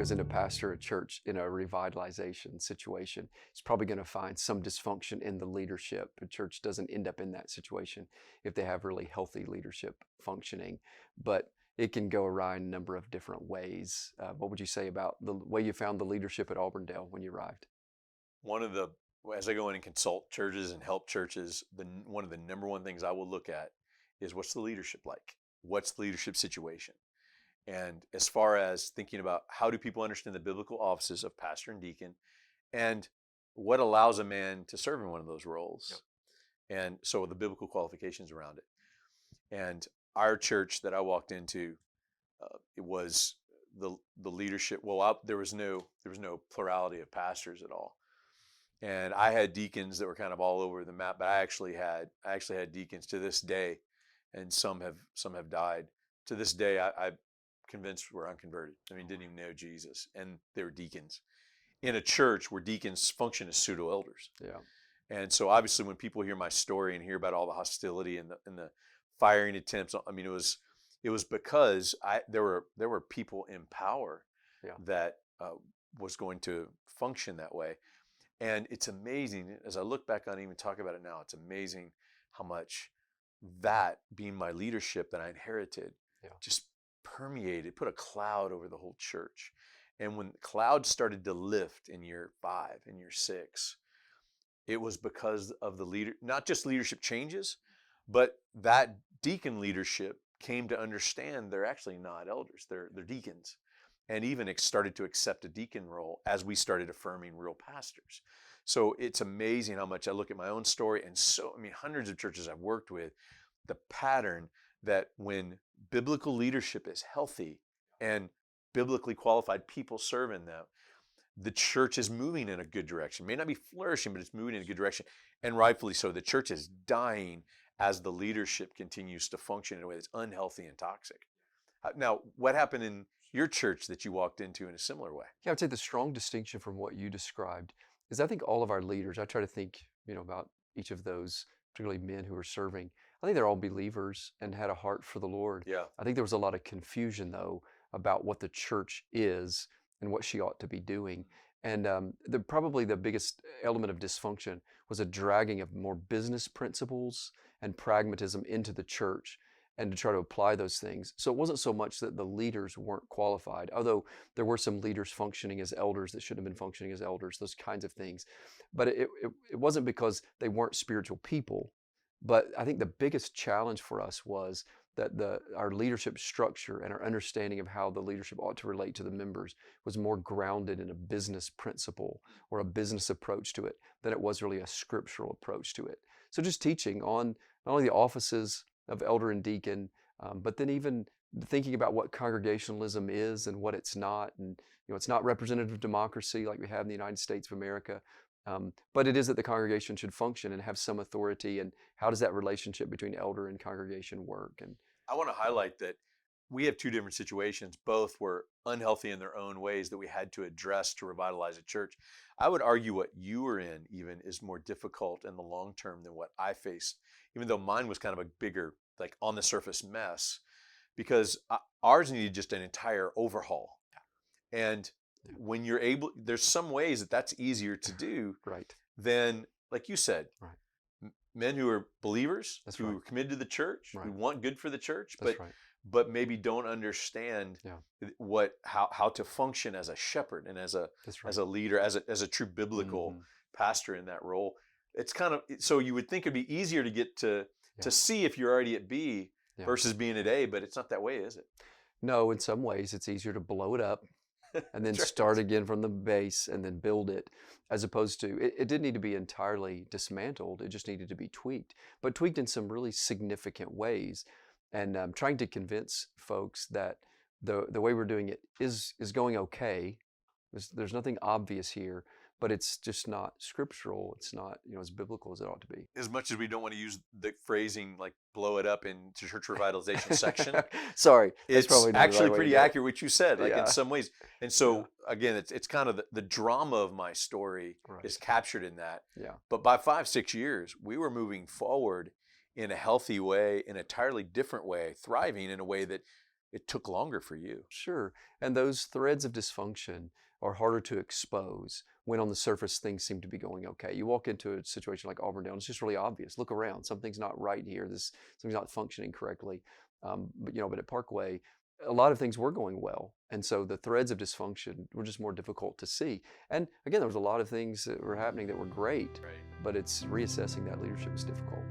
goes in to pastor a church in a revitalization situation, he's probably going to find some dysfunction in the leadership. A church doesn't end up in that situation if they have really healthy leadership functioning, but it can go awry in a number of different ways. What would you say about the way you found the leadership at Auburndale when you arrived? One of the As I go in and consult churches and help churches, one of the number one things I will look at is what's the leadership like? What's the leadership situation? And as far as thinking about how do people understand the biblical offices of pastor and deacon, and what allows a man to serve in one of those roles, and so the biblical qualifications around it. And our church that I walked into, it was the leadership. Well, there was no plurality of pastors at all. And I had deacons that were kind of all over the map, but I actually had deacons to this day, and some have died. To this day, I'm convinced were unconverted. I mean, didn't even know Jesus, and they were deacons in a church where deacons function as pseudo elders. Yeah. And so, obviously, when people hear my story and hear about all the hostility and the firing attempts, I mean, it was because there were people in power Yeah. that was going to function that way. And it's amazing, as I look back on it, even talk about it now, it's amazing how much that being my leadership that I inherited Yeah. just permeated, put a cloud over the whole church. And when the cloud started to lift in year 5, in year 6, it was because of the leader, not just leadership changes, but that deacon leadership came to understand they're actually not elders, they're deacons. And even started to accept a deacon role as we started affirming real pastors. So it's amazing how much I look at my own story and hundreds of churches I've worked with, the pattern that when biblical leadership is healthy and biblically qualified people serve in them, the church is moving in a good direction. It may not be flourishing, but it's moving in a good direction. And rightfully so. The church is dying as the leadership continues to function in a way that's unhealthy and toxic. Now, what happened in your church that you walked into in a similar way? Yeah, I would say the strong distinction from what you described is I think all of our leaders, I try to think, about each of those, particularly men who are serving. I think they're all believers and had a heart for the Lord. Yeah. I think there was a lot of confusion though about what the church is and what she ought to be doing. And probably the biggest element of dysfunction was a dragging of more business principles and pragmatism into the church and to try to apply those things. So it wasn't so much that the leaders weren't qualified, although there were some leaders functioning as elders that shouldn't have been functioning as elders, those kinds of things. But it wasn't because they weren't spiritual people. But I think the biggest challenge for us was that our leadership structure and our understanding of how the leadership ought to relate to the members was more grounded in a business principle or a business approach to it than it was really a scriptural approach to it. So just teaching on not only the offices of elder and deacon, but then even thinking about what congregationalism is and what it's not. And it's not representative democracy like we have in the United States of America, but it is that the congregation should function and have some authority. And how does that relationship between elder and congregation work? And I want to highlight that we have two different situations. Both were unhealthy in their own ways that we had to address to revitalize a church. I would argue what you were in even is more difficult in the long term than what I faced, even though mine was kind of a bigger, like on the surface mess, because ours needed just an entire overhaul. And when you're able, there's some ways that that's easier to do right, than, like you said, right, men who are believers, That's who right. are committed to the church, who Right. want good for the church, that's right. but maybe don't understand Yeah. how to function as a shepherd and as a That's right. as a leader, as a true biblical Mhm. pastor in that role. It's kind of, so you would think it'd be easier to get to Yeah. see if you're already at B Yeah. versus being at A, but it's not that way, is it? No, in some ways it's easier to blow it up and then That's right. start again from the base and then build it, as opposed to it didn't need to be entirely dismantled. It just needed to be tweaked, but tweaked in some really significant ways. And trying to convince folks that the way we're doing it is going okay. There's nothing obvious here, but it's just not scriptural. It's not as biblical as it ought to be. As much as we don't want to use the phrasing like blow it up in church revitalization section, Sorry, that's it's probably not the actually right way to pretty do it. accurate what you said, like Yeah. in some ways. And so again, it's kind of the drama of my story Right. is captured in that. Yeah. But by 5-6 years, we were moving forward in a healthy way, in an entirely different way, thriving in a way that it took longer for you. Sure. And those threads of dysfunction are harder to expose when on the surface things seem to be going okay. You walk into a situation like Auburndale, it's just really obvious. Look around, something's not right here. Something's not functioning correctly. But at Parkway, a lot of things were going well. And so the threads of dysfunction were just more difficult to see. And again, there was a lot of things that were happening that were great, Right. but it's reassessing that leadership was difficult.